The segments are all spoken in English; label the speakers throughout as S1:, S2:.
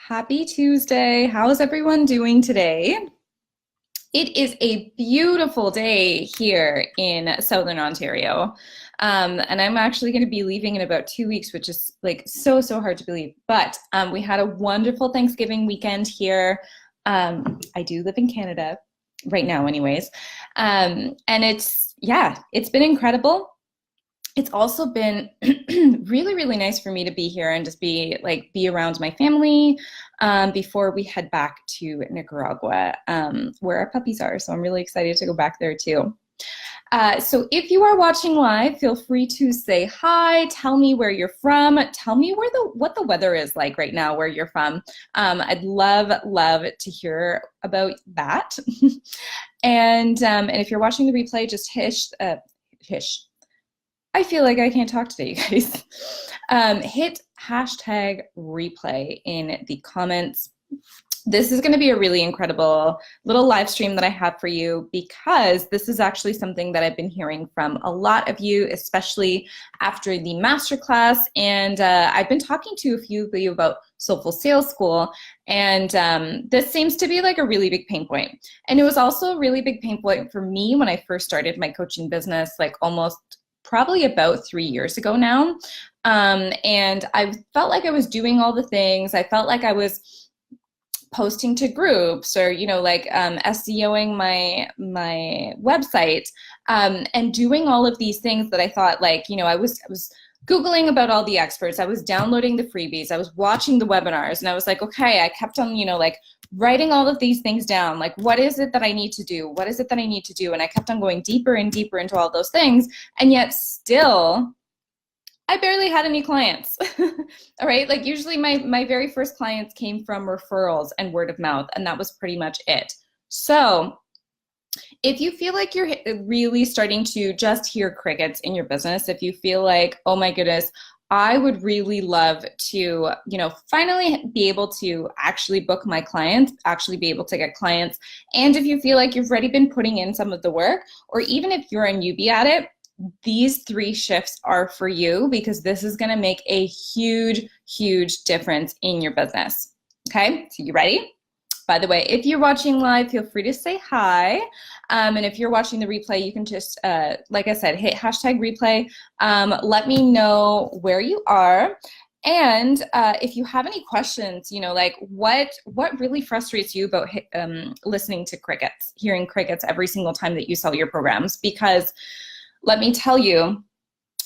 S1: Happy Tuesday. How is everyone doing today? It is a beautiful day here in Southern Ontario. And I'm actually going to be leaving in about 2 weeks, which is like so hard to believe. But we had a wonderful Thanksgiving weekend here. I do live in Canada right now, anyways. And it's been incredible. It's also been really nice for me to be here and just be around my family before we head back to Nicaragua, where our puppies are. So I'm really excited to go back there too. So if you are watching live, feel free to say hi, tell me where you're from, tell me what the weather is like right now where you're from. I'd love to hear about that. And if you're watching the replay, just hish. I feel like I can't talk today, you guys. Hit hashtag replay in the comments. This is going to be a really incredible little live stream that I have for you because this is actually something that I've been hearing from a lot of you, especially after the masterclass. And I've been talking to a few of you about Soulful Sales School, and this seems to be like a really big pain point. And it was also a really big pain point for me when I first started my coaching business, like probably about 3 years ago now. And I felt like I was doing all the things. I felt like I was posting to groups or, SEOing my website and doing all of these things that I thought I was Googling about all the experts. I was downloading the freebies. I was watching the webinars and I was like, okay, I kept on, writing all of these things down. Like, what is it that I need to do? What is it that I need to do? And I kept on going deeper and deeper into all those things. And yet still, I barely had any clients. All right. Like usually my very first clients came from referrals and word of mouth. And that was pretty much it. So if you feel like you're really starting to just hear crickets in your business, if you feel like, oh my goodness, I would really love to, finally be able to actually book my clients, actually be able to get clients. And if you feel like you've already been putting in some of the work, or even if you're a newbie at it, these 3 shifts are for you because this is going to make a huge difference in your business. Okay, so you ready? By the way, if you're watching live, feel free to say hi. And if you're watching the replay, you can just, like I said, hit hashtag replay. Let me know where you are. And if you have any questions, what really frustrates you about listening to crickets, hearing crickets every single time that you sell your programs? Because let me tell you,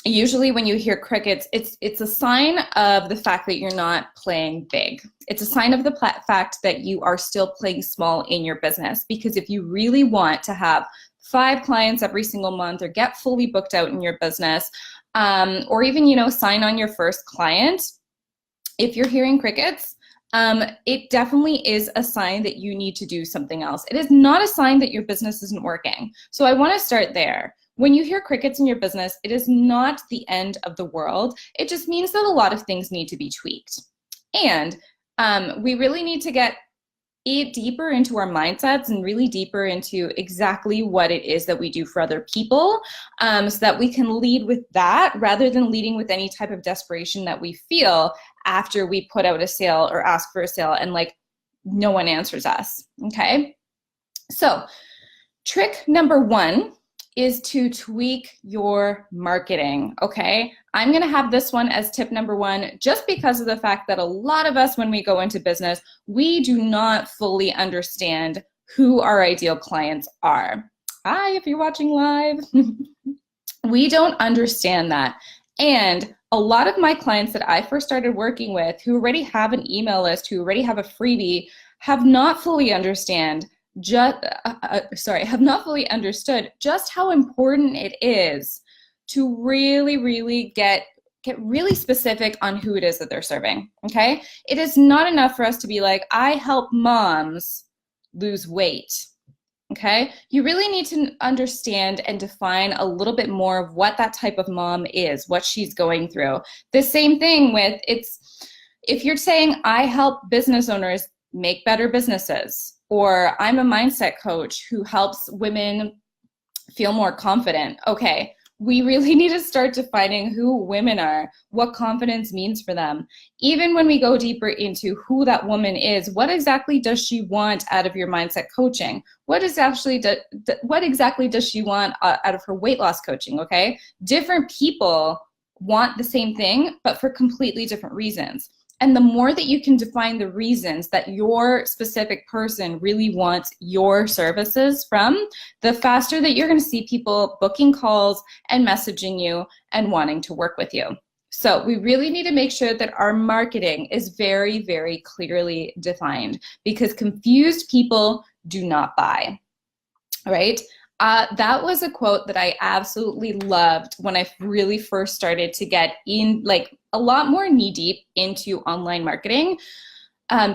S1: usually when you hear crickets, it's a sign of the fact that you're not playing big. It's a sign of the fact that you are still playing small in your business. Because if you really want to have 5 clients every single month or get fully booked out in your business, or even, sign on your first client, if you're hearing crickets, it definitely is a sign that you need to do something else. It is not a sign that your business isn't working. So I want to start there. When you hear crickets in your business, it is not the end of the world. It just means that a lot of things need to be tweaked. And we really need to get deeper into our mindsets and really deeper into exactly what it is that we do for other people, so that we can lead with that rather than leading with any type of desperation that we feel after we put out a sale or ask for a sale and no one answers us, okay? So trick number 1 is to tweak your marketing, okay? I'm gonna have this one as tip number 1 just because of the fact that a lot of us, when we go into business, we do not fully understand who our ideal clients are. Hi, if you're watching live. We don't understand that. And a lot of my clients that I first started working with who already have an email list, who already have a freebie, have not fully understood just how important it is to really get really specific on who it is that they're serving, okay? It is not enough for us to be like, I help moms lose weight, okay? You really need to understand and define a little bit more of what that type of mom is, what she's going through. The same thing with, if you're saying, I help business owners make better businesses, or I'm a mindset coach who helps women feel more confident. Okay, We really need to start defining who women are, what confidence means for them. Even when we go deeper into who that woman is, what exactly does she want out of your mindset coaching? What exactly does she want out of her weight loss coaching, okay? Different people want the same thing, but for completely different reasons. And the more that you can define the reasons that your specific person really wants your services from, the faster that you're going to see people booking calls and messaging you and wanting to work with you. So we really need to make sure that our marketing is very, very clearly defined, because confused people do not buy. All right? That was a quote that I absolutely loved when I really first started to get in, like, a lot more knee-deep into online marketing,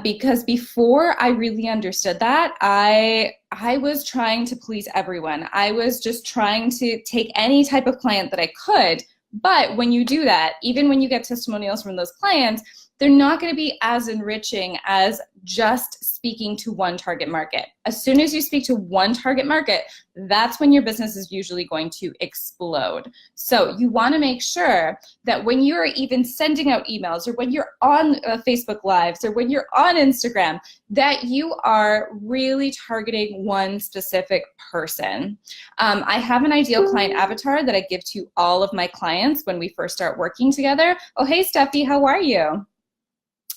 S1: because before I really understood that, I was trying to please everyone. I was just trying to take any type of client that I could. But when you do that, even when you get testimonials from those clients, they're not going to be as enriching as just speaking to one target market. As soon as you speak to one target market, that's when your business is usually going to explode. So you want to make sure that when you're even sending out emails, or when you're on Facebook Lives, or when you're on Instagram, that you are really targeting one specific person. I have an ideal client avatar that I give to all of my clients when we first start working together. Oh, hey, Steffi, how are you?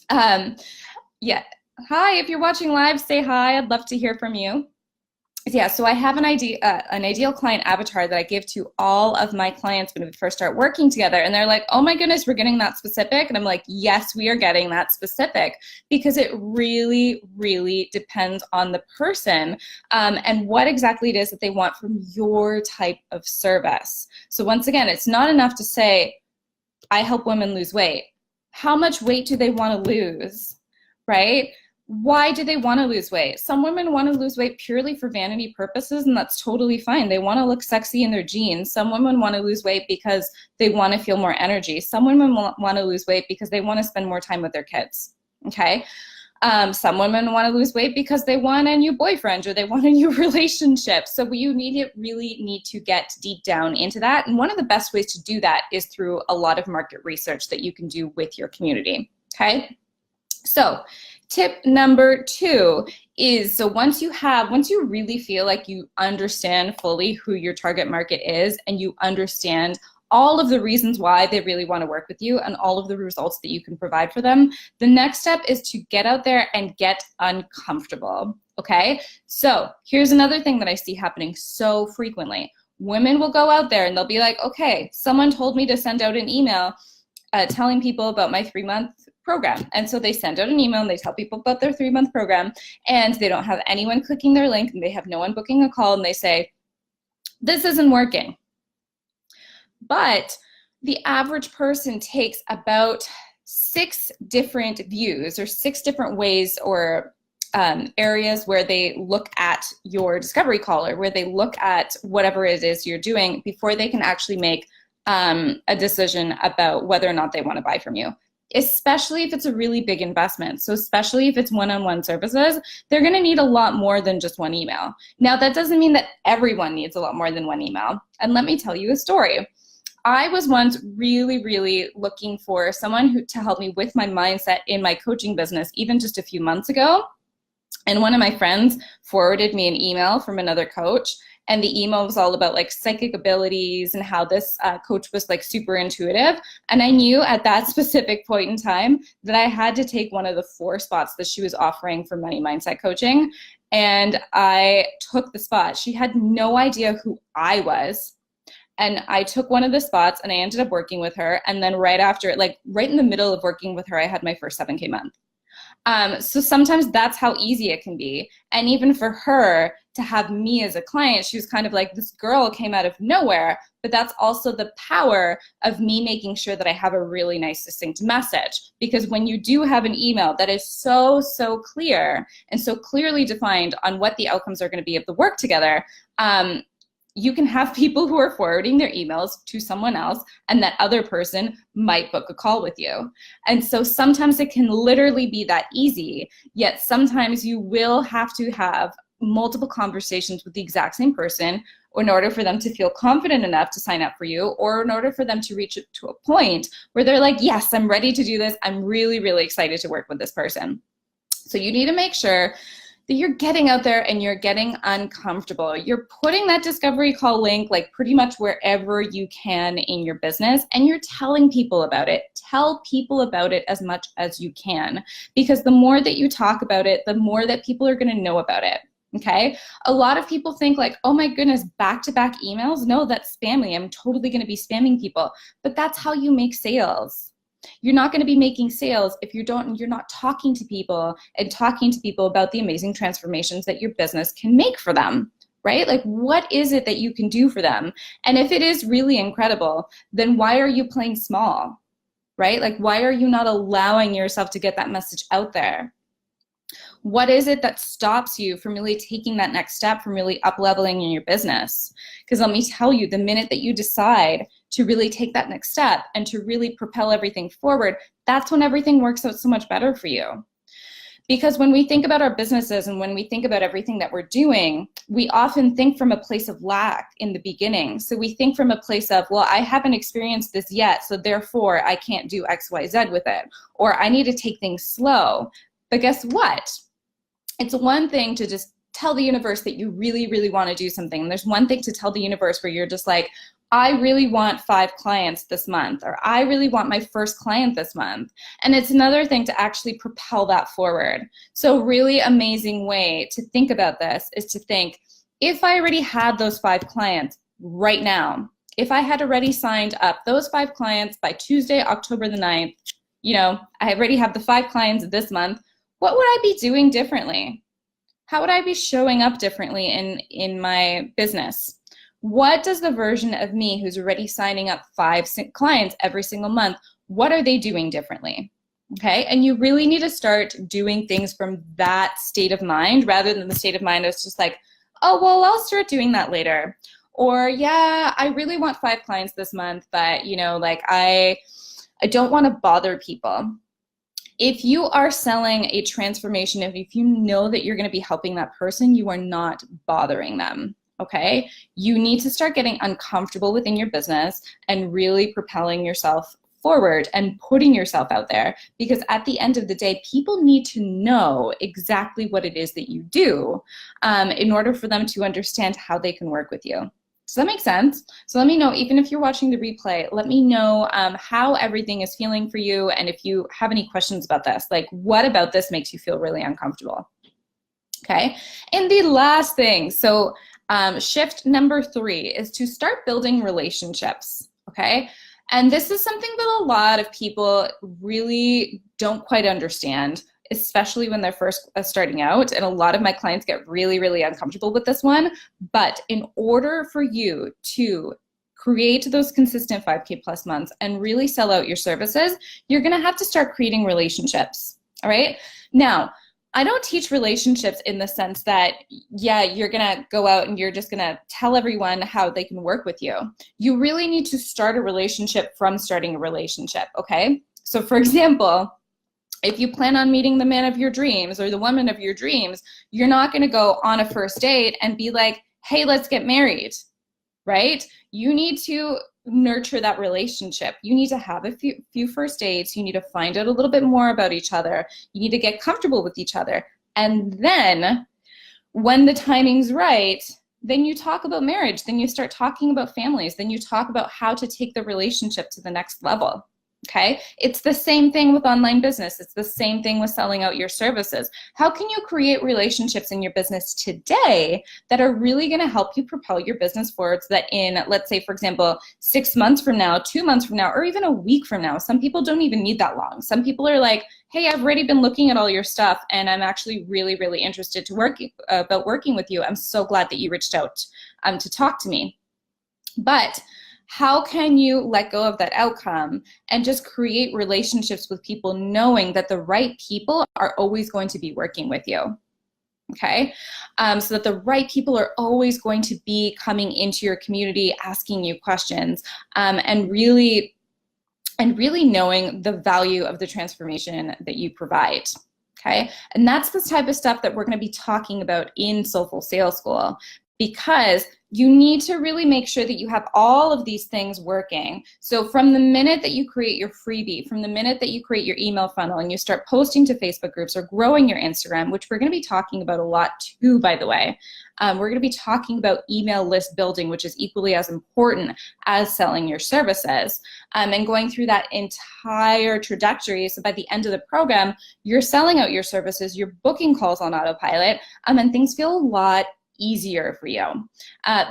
S1: Yeah. Hi, if you're watching live, say hi. I'd love to hear from you. Yeah, so I have an ideal client avatar that I give to all of my clients when we first start working together. And they're like, oh my goodness, we're getting that specific. And I'm like, yes, we are getting that specific, because it really, really depends on the person and what exactly it is that they want from your type of service. So once again, it's not enough to say, I help women lose weight. How much weight do they want to lose, right? Why do they want to lose weight? Some women want to lose weight purely for vanity purposes, and that's totally fine. They want to look sexy in their jeans. Some women want to lose weight because they want to feel more energy. Some women want to lose weight because they want to spend more time with their kids, okay? Some women want to lose weight because they want a new boyfriend or they want a new relationship. So you really need to get deep down into that. And one of the best ways to do that is through a lot of market research that you can do with your community, okay? So tip number 2 is, so once you really feel like you understand fully who your target market is, and you understand all of the reasons why they really want to work with you and all of the results that you can provide for them, the next step is to get out there and get uncomfortable, okay? So here's another thing that I see happening so frequently. Women will go out there and they'll be like, okay, someone told me to send out an email telling people about my 3-month program. And so they send out an email and they tell people about their 3-month program, and they don't have anyone clicking their link, and they have no one booking a call, and they say, this isn't working. But the average person takes about 6 different views, or 6 different ways, or areas where they look at your discovery call, or where they look at whatever it is you're doing, before they can actually make a decision about whether or not they want to buy from you. Especially if it's a really big investment. So especially if it's one-on-one services, they're going to need a lot more than just one email. Now, that doesn't mean that everyone needs a lot more than one email. And let me tell you a story. I was once really, really looking for someone to help me with my mindset in my coaching business, even just a few months ago. And one of my friends forwarded me an email from another coach, and the email was all about like psychic abilities and how this coach was like super intuitive. And I knew at that specific point in time that I had to take one of the 4 spots that she was offering for money mindset coaching. And I took the spot. She had no idea who I was. And I took one of the spots and I ended up working with her. And then right after, like right in the middle of working with her, I had my first 7K month. So sometimes that's how easy it can be. And even for her to have me as a client, she was kind of like, this girl came out of nowhere, but that's also the power of me making sure that I have a really nice, succinct message. Because when you do have an email that is so, so clear and so clearly defined on what the outcomes are going to be of the work together, you can have people who are forwarding their emails to someone else, and that other person might book a call with you. And so sometimes it can literally be that easy, yet sometimes you will have to have multiple conversations with the exact same person in order for them to feel confident enough to sign up for you, or in order for them to reach to a point where they're like, yes, I'm ready to do this. I'm really, really excited to work with this person. So you need to make sure that you're getting out there and you're getting uncomfortable. You're putting that discovery call link like pretty much wherever you can in your business, and you're telling people about it. Tell people about it as much as you can, because the more that you talk about it, the more that people are going to know about it. Okay? A lot of people think like, oh my goodness, back-to-back emails? No, that's spammy. I'm totally going to be spamming people. But that's how you make sales. You're not going to be making sales if you're not talking to people and talking to people about the amazing transformations that your business can make for them, right? Like, what is it that you can do for them? And if it is really incredible, then why are you playing small, right? Like, why are you not allowing yourself to get that message out there? What is it that stops you from really taking that next step, from really up-leveling in your business? Because let me tell you, the minute that you decide to really take that next step and to really propel everything forward, that's when everything works out so much better for you. Because when we think about our businesses and when we think about everything that we're doing, we often think from a place of lack in the beginning. So we think from a place of, well, I haven't experienced this yet, so therefore I can't do X, Y, Z with it. Or I need to take things slow. But guess what? It's one thing to just tell the universe that you really, really want to do something. And there's one thing to tell the universe where you're just like, I really want 5 clients this month, or I really want my first client this month. And it's another thing to actually propel that forward. So a really amazing way to think about this is to think, if I already had those 5 clients right now, if I had already signed up those 5 clients by Tuesday, October the 9th, I already have the 5 clients this month, what would I be doing differently? How would I be showing up differently in my business? What does the version of me who's already signing up 5 clients every single month, what are they doing differently? Okay, and you really need to start doing things from that state of mind rather than the state of mind that's just like, oh, well, I'll start doing that later. Or, yeah, I really want 5 clients this month, but, I don't want to bother people. If you are selling a transformation, if you know that you're going to be helping that person, you are not bothering them, okay? You need to start getting uncomfortable within your business and really propelling yourself forward and putting yourself out there, because at the end of the day, people need to know exactly what it is that you do in order for them to understand how they can work with you. Does that make sense? So let me know, even if you're watching the replay, let me know how everything is feeling for you, and if you have any questions about this, like what about this makes you feel really uncomfortable, okay? And the last thing, so shift number 3 is to start building relationships, okay? And this is something that a lot of people really don't quite understand, especially when they're first starting out. And a lot of my clients get really, really uncomfortable with this one. But in order for you to create those consistent 5K plus months and really sell out your services, you're gonna have to start creating relationships, all right? Now, I don't teach relationships in the sense that, yeah, you're gonna go out and you're just gonna tell everyone how they can work with you. You really need to start a relationship from starting a relationship, okay? So for example, if you plan on meeting the man of your dreams or the woman of your dreams, you're not going to go on a first date and be like, hey, let's get married, right? You need to nurture that relationship. You need to have a few first dates. You need to find out a little bit more about each other. You need to get comfortable with each other. And then when the timing's right, then you talk about marriage. Then you start talking about families. Then you talk about how to take the relationship to the next level. Okay, it's the same thing with online business. It's the same thing with selling out your services. How can you create relationships in your business today that are really going to help you propel your business forward, so that in, let's say, for example, 6 months from now, 2 months from now, or even a week from now, some people don't even need that long. Some people are like, hey, I've already been looking at all your stuff and I'm actually really, really interested about working with you. I'm so glad that you reached out to talk to me. But how can you let go of that outcome and just create relationships with people, knowing that the right people are always going to be working with you, okay? So that the right people are always going to be coming into your community, asking you questions, and really knowing the value of the transformation that you provide, Okay, and that's the type of stuff that we're going to be talking about in Soulful Sales School, because you need to really make sure that you have all of these things working. So from the minute that you create your freebie, from the minute that you create your email funnel and you start posting to Facebook groups or growing your Instagram, which we're going to be talking about a lot too, by the way. We're going to be talking about email list building, which is equally as important as selling your services, and going through that entire trajectory. So by the end of the program, you're selling out your services, you're booking calls on autopilot, and things feel a lot easier for you.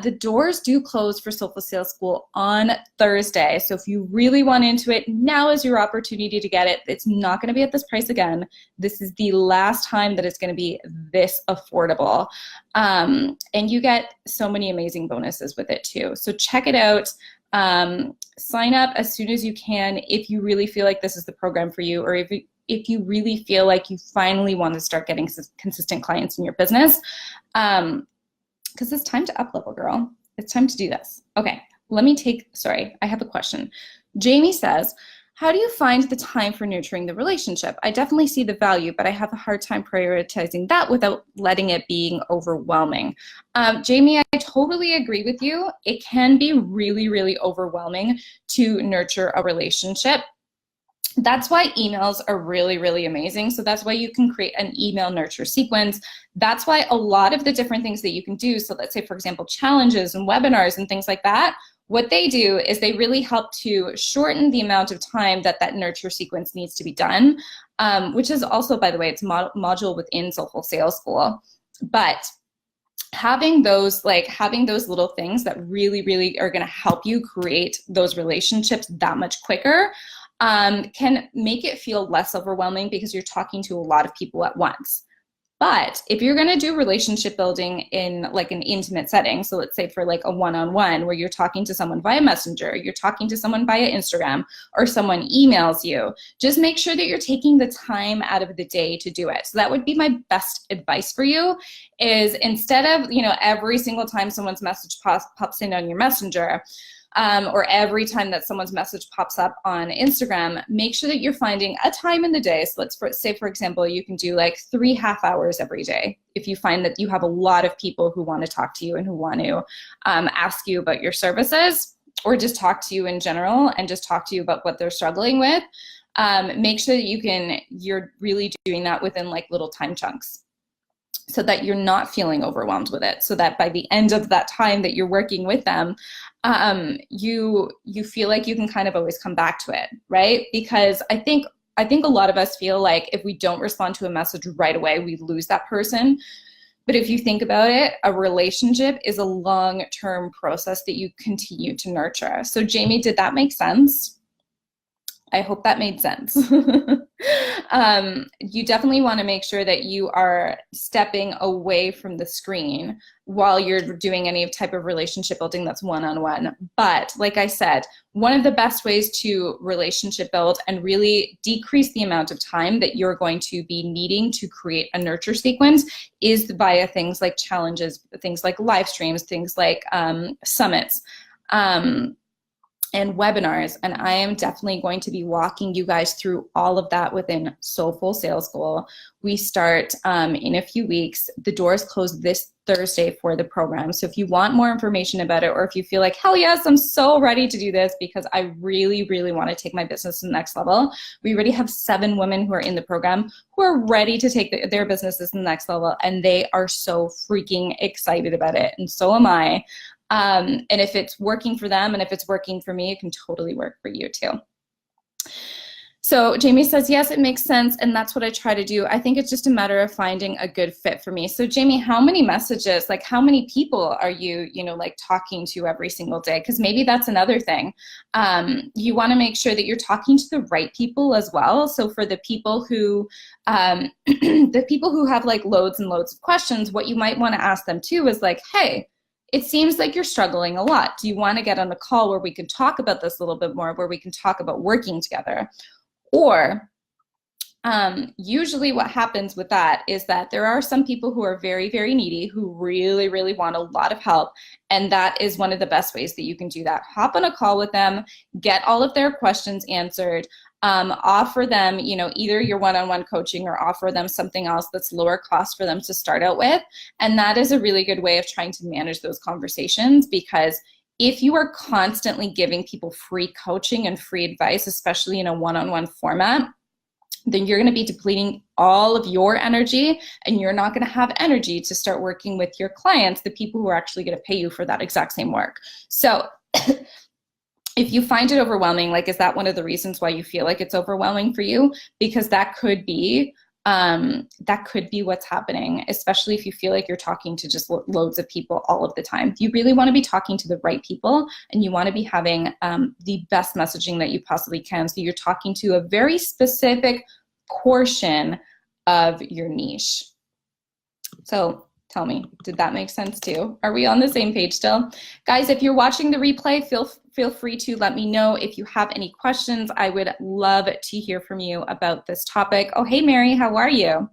S1: The doors do close for Soulful Sales School on Thursday. So if you really want into it, now is your opportunity to get it. It's not going to be at this price again. This is the last time that it's going to be this affordable. And you get so many amazing bonuses with it too. So check it out. Sign up as soon as you can if you really feel like this is the program for you, or if you really feel like you finally want to start getting consistent clients in your business. Because it's time to up level, girl. It's time to do this. Okay, sorry, I have a question. Jamie says, how do you find the time for nurturing the relationship? I definitely see the value, but I have a hard time prioritizing that without letting it being overwhelming. Jamie, I totally agree with you. It can be really, really overwhelming to nurture a relationship. That's why emails are really, really amazing. So that's why you can create an email nurture sequence. That's why a lot of the different things that you can do, so let's say, for example, challenges and webinars and things like that, what they do is they really help to shorten the amount of time that that nurture sequence needs to be done, which is also, by the way, it's a module within Soulful Sales School. But having those little things that really, really are going to help you create those relationships that much quicker can make it feel less overwhelming because you're talking to a lot of people at once. But if you're going to do relationship building in like an intimate setting, so let's say for like a one-on-one where you're talking to someone via Messenger, you're talking to someone via Instagram, or someone emails you, just make sure that you're taking the time out of the day to do it. So that would be my best advice for you, is instead of, every single time someone's message pops in on your Messenger, or every time that someone's message pops up on Instagram, make sure that you're finding a time in the day. So let's say, for example, you can do like 3 half hours every day. If you find that you have a lot of people who want to talk to you and who want to ask you about your services, or just talk to you in general and just talk to you about what they're struggling with, make sure that you're really doing that within like little time chunks, so that you're not feeling overwhelmed with it, so that by the end of that time that you're working with them, you feel like you can kind of always come back to it, right? Because I think a lot of us feel like if we don't respond to a message right away, we lose that person. But if you think about it, a relationship is a long-term process that you continue to nurture. So Jamie, did that make sense? I hope that made sense. You definitely want to make sure that you are stepping away from the screen while you're doing any type of relationship building that's one-on-one. But like I said, one of the best ways to relationship build and really decrease the amount of time that you're going to be needing to create a nurture sequence is via things like challenges, things like live streams, things like summits, and webinars. And I am definitely going to be walking you guys through all of that within Soulful Sales School. We start in a few weeks. The doors close this Thursday for the program. So if you want more information about it, or if you feel like, hell yes, I'm so ready to do this because I really, really want to take my business to the next level. We already have 7 women who are in the program who are ready to take their businesses to the next level. And they are so freaking excited about it. And so am I. And if it's working for them and if it's working for me, it can totally work for you too. So Jamie says, yes, it makes sense. And that's what I try to do. I think it's just a matter of finding a good fit for me. So Jamie, how many messages, like how many people are you, like talking to every single day? Because maybe that's another thing. You want to make sure that you're talking to the right people as well. So for the people who, have like loads and loads of questions, what you might want to ask them too is like, hey, it seems like you're struggling a lot. Do you want to get on a call where we can talk about this a little bit more, where we can talk about working together? Or usually what happens with that is that there are some people who are very, very needy, who really, really want a lot of help. And that is one of the best ways that you can do that. Hop on a call with them, get all of their questions answered. offer them, either your one-on-one coaching or offer them something else that's lower cost for them to start out with. And that is a really good way of trying to manage those conversations, because if you are constantly giving people free coaching and free advice, especially in a one-on-one format, then you're going to be depleting all of your energy, and you're not going to have energy to start working with your clients, the people who are actually going to pay you for that exact same work. So if you find it overwhelming, like, is that one of the reasons why you feel like it's overwhelming for you? Because that could be what's happening, especially if you feel like you're talking to just loads of people all of the time. You really want to be talking to the right people, and you want to be having the best messaging that you possibly can. So you're talking to a very specific portion of your niche. So tell me, did that make sense too? Are we on the same page still? Guys, if you're watching the replay, feel free to let me know if you have any questions. I would love to hear from you about this topic. Oh, hey, Mary, how are you?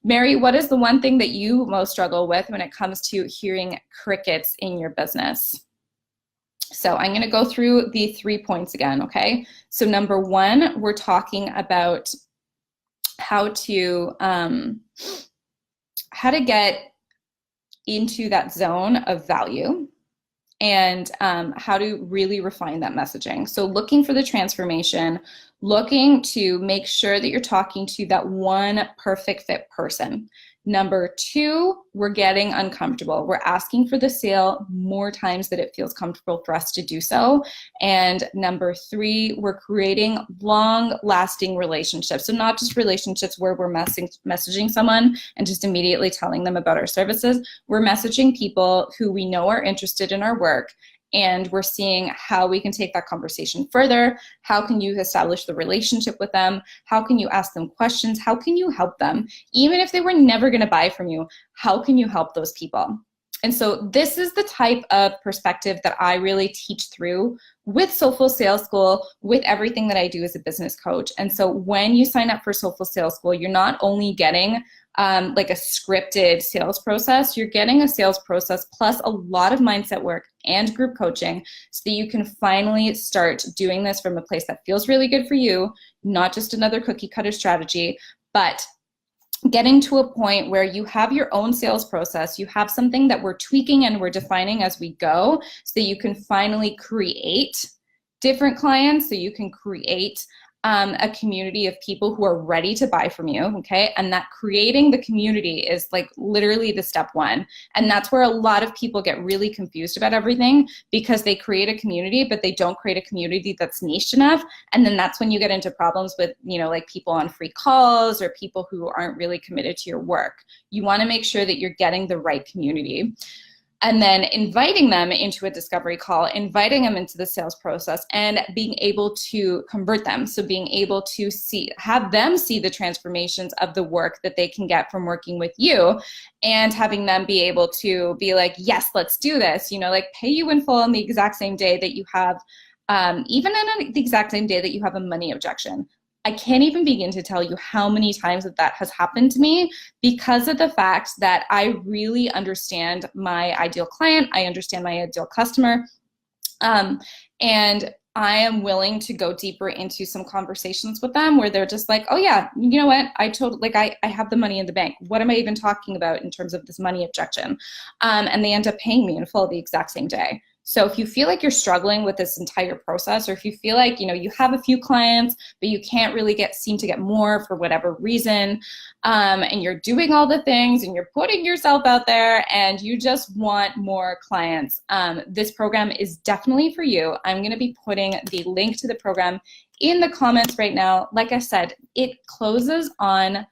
S1: Mary, what is the one thing that you most struggle with when it comes to hearing crickets in your business? So I'm going to go through the 3 points again, okay? So number one, we're talking about how to get into that zone of value, and how to really refine that messaging. So looking for the transformation, looking to make sure that you're talking to that one perfect fit person. Number two, we're getting uncomfortable. We're asking for the sale more times than it feels comfortable for us to do so. And number three, we're creating long-lasting relationships. So not just relationships where we're messaging someone and just immediately telling them about our services. We're messaging people who we know are interested in our work, and we're seeing how we can take that conversation further. How can you establish the relationship with them? How can you ask them questions? How can you help them? Even if they were never going to buy from you, how can you help those people? And so this is the type of perspective that I really teach through with Soulful Sales School, with everything that I do as a business coach. And so when you sign up for Soulful Sales School, you're not only getting like a scripted sales process, you're getting a sales process plus a lot of mindset work and group coaching, so that you can finally start doing this from a place that feels really good for you, not just another cookie cutter strategy, but getting to a point where you have your own sales process, you have something that we're tweaking and we're defining as we go, so that you can finally create different clients, so you can create a community of people who are ready to buy from you, okay? And that creating the community is like literally the step one. And that's where a lot of people get really confused about everything, because they create a community, but they don't create a community that's niche enough. And then that's when you get into problems with, like people on free calls or people who aren't really committed to your work. You want to make sure that you're getting the right community. And then inviting them into a discovery call, inviting them into the sales process, and being able to convert them. So being able to have them see the transformations of the work that they can get from working with you, and having them be able to be like, yes, let's do this, like pay you in full on the exact same day that you have, even in the exact same day that you have a money objection. I can't even begin to tell you how many times that has happened to me, because of the fact that I really understand my ideal client, I understand my ideal customer, and I am willing to go deeper into some conversations with them where they're just like, oh yeah, you know what, I have the money in the bank. What am I even talking about in terms of this money objection? And they end up paying me in full the exact same day. So if you feel like you're struggling with this entire process, or if you feel like, you have a few clients, but you can't really seem to get more for whatever reason, and you're doing all the things and you're putting yourself out there and you just want more clients, this program is definitely for you. I'm going to be putting the link to the program in the comments right now. Like I said, it closes on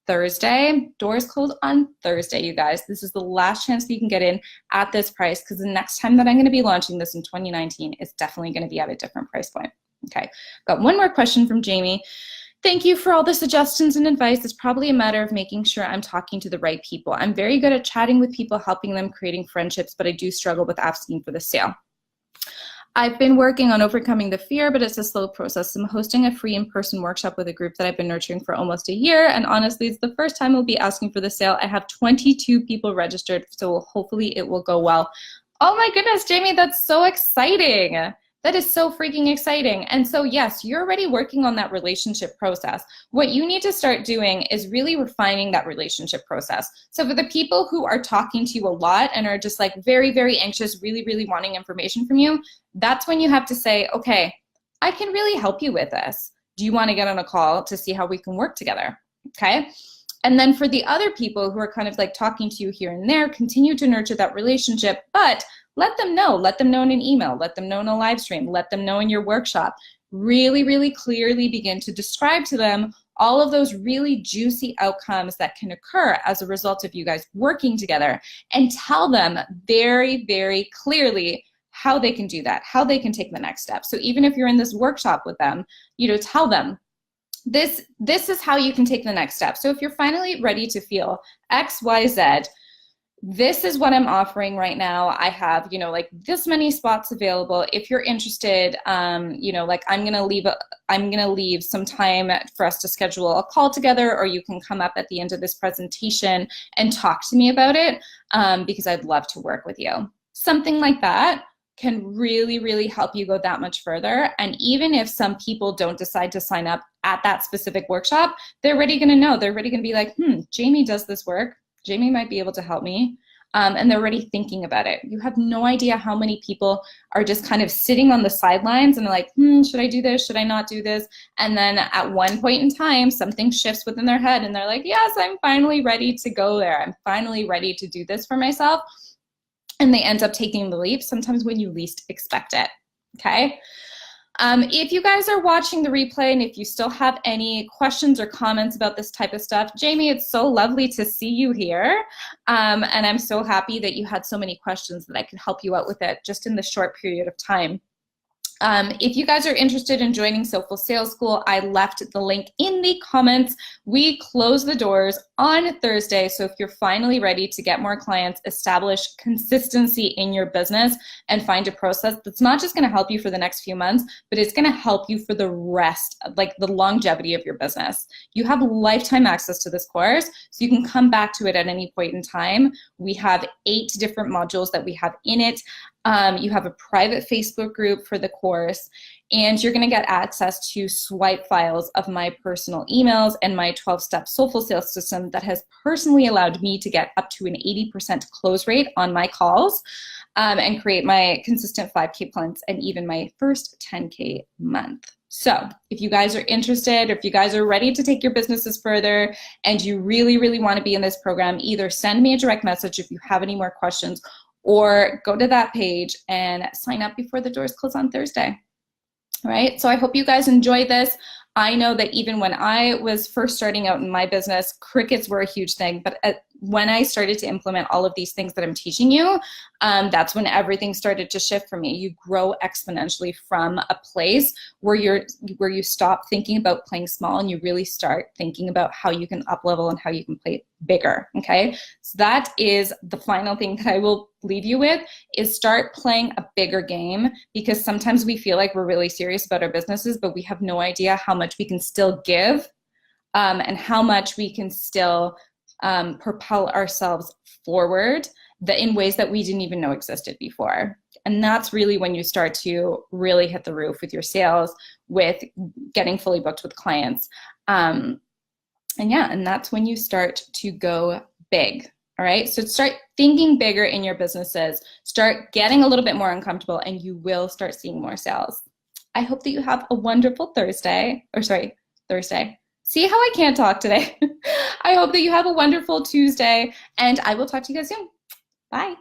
S1: Thursday. Doors close on Thursday, you guys. This is the last chance that you can get in at this price, because the next time that I'm going to be launching this in 2019 is definitely going to be at a different price point. Okay, got one more question from Jamie. Thank you for all the suggestions and advice. It's probably a matter of making sure I'm talking to the right people. I'm very good at chatting with people, helping them, creating friendships, but I do struggle with asking for the sale. I've been working on overcoming the fear, but it's a slow process. I'm hosting a free in-person workshop with a group that I've been nurturing for almost a year, and honestly, it's the first time I'll be asking for the sale. I have 22 people registered, so hopefully it will go well. Oh my goodness, Jamie, that's so exciting. That is so freaking exciting. And so yes, you're already working on that relationship process. What you need to start doing is really refining that relationship process. So for the people who are talking to you a lot and are just like very, very anxious, really, really wanting information from you, that's when you have to say, okay, I can really help you with this. Do you want to get on a call to see how we can work together? Okay. And then for the other people who are kind of like talking to you here and there, continue to nurture that relationship, but let them know in an email, let them know in a live stream, let them know in your workshop. Really, really clearly begin to describe to them all of those really juicy outcomes that can occur as a result of you guys working together, and tell them very, very clearly how they can do that, how they can take the next step. So even if you're in this workshop with them, tell them, this is how you can take the next step. So if you're finally ready to feel X, Y, Z, this is what I'm offering right now. I have, like this many spots available. If you're interested, like I'm gonna leave some time for us to schedule a call together, or you can come up at the end of this presentation and talk to me about it, because I'd love to work with you. Something like that can really, really help you go that much further. And even if some people don't decide to sign up at that specific workshop, they're already gonna know. They're already gonna be like, Jamie does this work. Jamie might be able to help me. And they're already thinking about it. You have no idea how many people are just kind of sitting on the sidelines and are like, should I do this? Should I not do this? And then at one point in time, something shifts within their head and they're like, yes, I'm finally ready to go there. I'm finally ready to do this for myself. And they end up taking the leap sometimes when you least expect it, okay? If you guys are watching the replay and if you still have any questions or comments about this type of stuff, Jamie, it's so lovely to see you here. And I'm so happy that you had so many questions that I could help you out with it just in this short period of time. If you guys are interested in joining Soulful Sales School, I left the link in the comments. We close the doors on Thursday, so if you're finally ready to get more clients, establish consistency in your business, and find a process that's not just gonna help you for the next few months, but it's gonna help you for the rest, like the longevity of your business. You have lifetime access to this course, so you can come back to it at any point in time. We have 8 different modules that we have in it. You have a private Facebook group for the course, and you're gonna get access to swipe files of my personal emails and my 12-step Soulful Sales system that has personally allowed me to get up to an 80% close rate on my calls, and create my consistent 5K plans and even my first 10K month. So if you guys are interested, or if you guys are ready to take your businesses further and you really, really wanna be in this program, either send me a direct message if you have any more questions, or go to that page and sign up before the doors close on Thursday. All right, so I hope you guys enjoy this. I know that even when I was first starting out in my business, crickets were a huge thing, but when I started to implement all of these things that I'm teaching you, that's when everything started to shift for me. You grow exponentially from a place where you stop thinking about playing small and you really start thinking about how you can up level and how you can play bigger, okay? So that is the final thing that I will leave you with, is start playing a bigger game, because sometimes we feel like we're really serious about our businesses, but we have no idea how much we can still give, and how much we can still propel ourselves forward in ways that we didn't even know existed before. And that's really when you start to really hit the roof with your sales, with getting fully booked with clients. And that's when you start to go big. All right, so start thinking bigger in your businesses, start getting a little bit more uncomfortable, and you will start seeing more sales. I hope that you have a wonderful Thursday. See how I can't talk today? I hope that you have a wonderful Tuesday, and I will talk to you guys soon. Bye.